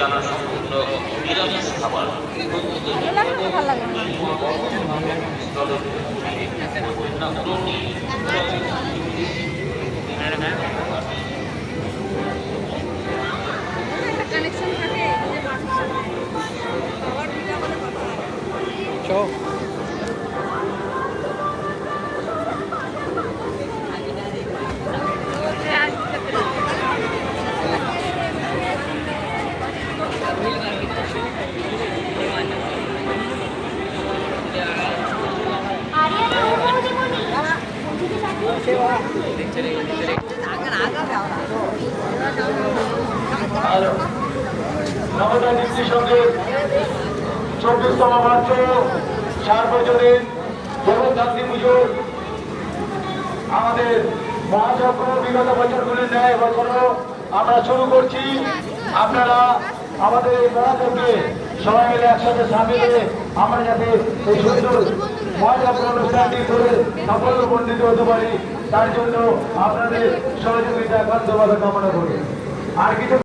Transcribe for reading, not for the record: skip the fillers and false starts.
রান্না সম্পূর্ণ নিরামিষ খাবার। কানেকশন থাকে নবদা ডিগ্রি সঙ্গে 24তম বর্ষ সার্বজনীন জগদ্ধাত্রী পুজোর আমাদের মহাযজ্ঞ বিগত বছরগুলির ন্যায় এবছরও আমরা শুরু করছি। আপনারা আমাদের এই মহাযজ্ঞে সবাই মিলে একসাথে সামিল হয়ে আমরা যাতে এই সুন্দর মহাযজ্ঞ অনুষ্ঠানটি করে সাফল্যমণ্ডিত হতে পারি, তার জন্য আপনাদের সহযোগিতা একান্তভাবে কামনা করি। আর কিছু